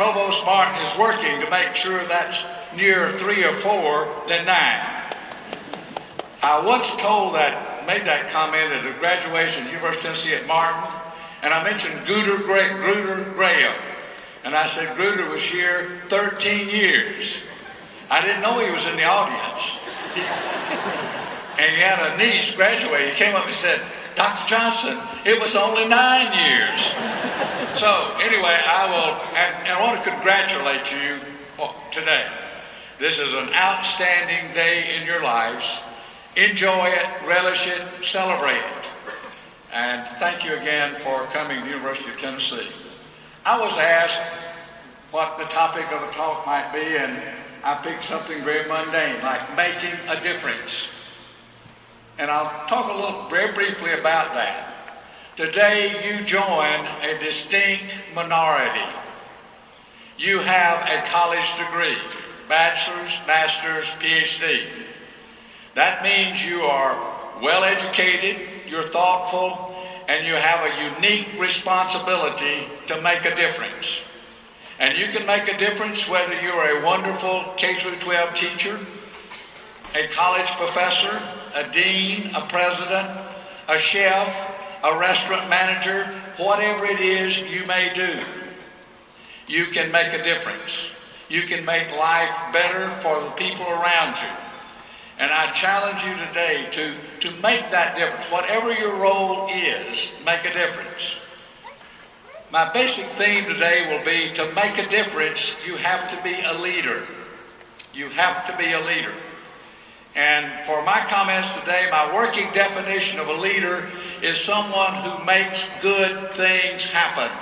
Provost Martin is working to make sure that's near 3 or 4 than 9. I once made that comment at a graduation at the University of Tennessee at Martin, and I mentioned Gruder Graham. And I said, Gruder was here 13 years. I didn't know he was in the audience. And he had a niece graduate. He came up and said, Dr. Johnson, it was only 9 years. So anyway, I want to congratulate you today. This is an outstanding day in your lives. Enjoy it, relish it, celebrate it. And thank you again for coming to the University of Tennessee. I was asked what the topic of the talk might be, and I picked something very mundane, like making a difference. And I'll talk very briefly about that. Today, you join a distinct minority. You have a college degree, bachelor's, master's, PhD. That means you are well educated, you're thoughtful, and you have a unique responsibility to make a difference. And you can make a difference whether you're a wonderful K-12 teacher, a college professor, a dean, a president, a chef, a restaurant manager, whatever it is you may do. You can make a difference. You can make life better for the people around you. And I challenge you today to make that difference. Whatever your role is, make a difference. My basic theme today will be to make a difference, you have to be a leader. You have to be a leader. And for my comments today, my working definition of a leader is someone who makes good things happen.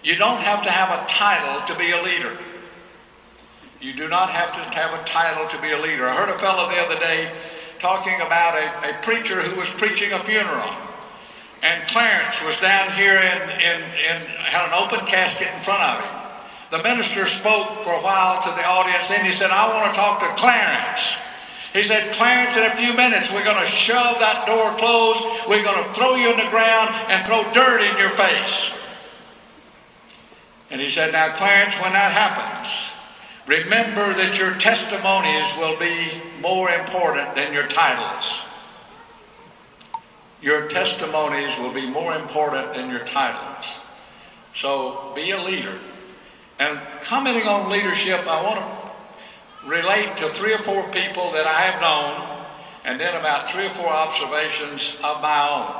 You don't have to have a title to be a leader. You do not have to have a title to be a leader. I heard a fellow the other day talking about a preacher who was preaching a funeral. And Clarence was down here and had an open casket in front of him. The minister spoke for a while to the audience, and he said, I want to talk to Clarence. He said, Clarence, in a few minutes, we're going to shove that door closed. We're going to throw you on the ground and throw dirt in your face. And he said, now, Clarence, when that happens, remember that your testimonies will be more important than your titles. Your testimonies will be more important than your titles. So be a leader. And commenting on leadership, I want to relate to 3 or 4 people that I have known, and then about 3 or 4 observations of my own.